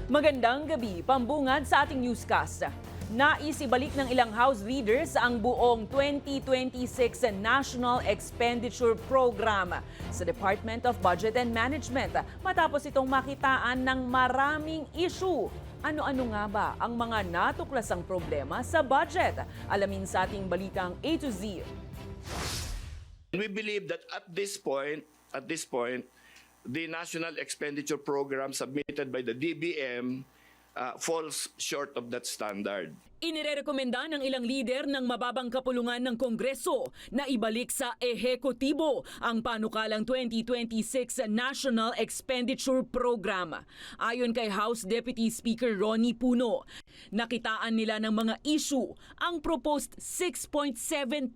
Magandang gabi, pambungad sa ating newscast. Nais ibalik ng ilang House leaders ang buong 2026 National Expenditure Program sa Department of Budget and Management matapos itong makitaan ng maraming issue. Ano-ano nga ba ang mga natuklasang problema sa budget? Alamin sa ating balitang A to Z. We believe that at this point, the National Expenditure Program submitted by the DBM falls short of that standard. Inirekomenda ng ilang lider ng mababang kapulungan ng Kongreso na ibalik sa ehekutibo ang panukalang 2026 National Expenditure Program. Ayon kay House Deputy Speaker Ronnie Puno, nakitaan nila ng mga issue ang proposed 6.7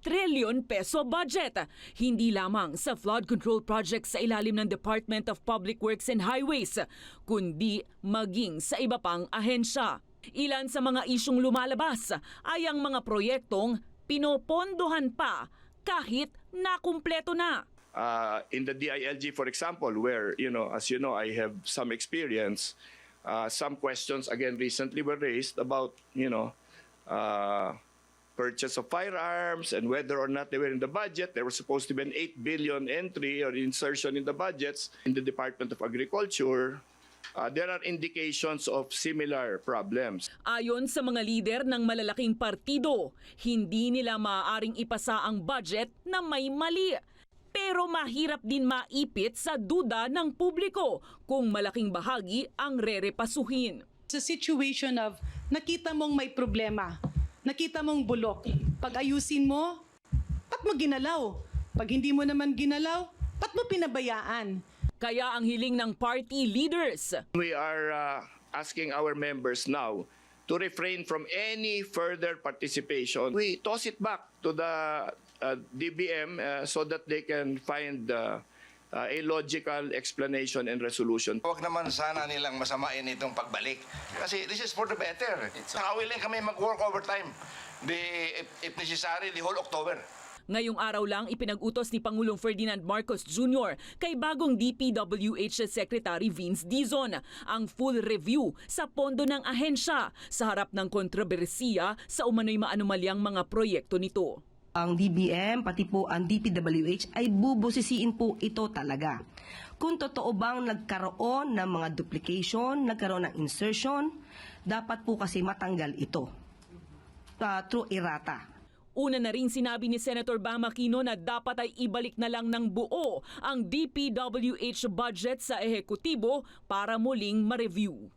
trillion peso budget, hindi lamang sa flood control projects sa ilalim ng Department of Public Works and Highways, kundi maging sa iba pang ahensya. Ilan sa mga isyong lumalabas ay ang mga proyektong pinopondohan pa kahit nakumpleto na. In the DILG, for example, where, as you know, I have some experience, some questions again recently were raised about, purchase of firearms and whether or not they were in the budget. There was supposed to be an 8 billion entry or insertion in the budgets in the Department of Agriculture. There are indications of similar problems. Ayon sa mga lider ng malalaking partido, hindi nila maaaring ipasa ang budget na may mali. Pero mahirap din maipit sa duda ng publiko kung malaking bahagi ang rerepasuhin. It's a situation of nakita mong may problema, nakita mong bulok. Pag ayusin mo, ba't mo ginalaw? Pag hindi mo naman ginalaw, ba't mo pinabayaan? Kaya ang hiling ng party leaders. We are asking our members now to refrain from any further participation. We toss it back to the DBM so that they can find a logical explanation and resolution. Huwag naman sana nilang masamain itong pagbalik. Kasi this is for the better. Nakawilling kami mag-work overtime. If necessary, the whole October. Ngayong araw lang ipinag-utos ni Pangulong Ferdinand Marcos Jr. kay bagong DPWH Secretary Vince Dizon ang full review sa pondo ng ahensya sa harap ng kontrobersiya sa umano'y maanumalyang mga proyekto nito. Ang DBM pati po ang DPWH ay bubusisiin po ito talaga. Kung totoo bang nagkaroon ng mga duplication, nagkaroon ng insertion, dapat po kasi matanggal ito through errata. Una na rin sinabi ni Senator Bam Aquino na dapat ay ibalik na lang ng buo ang DPWH budget sa ehekutibo para muling ma-review.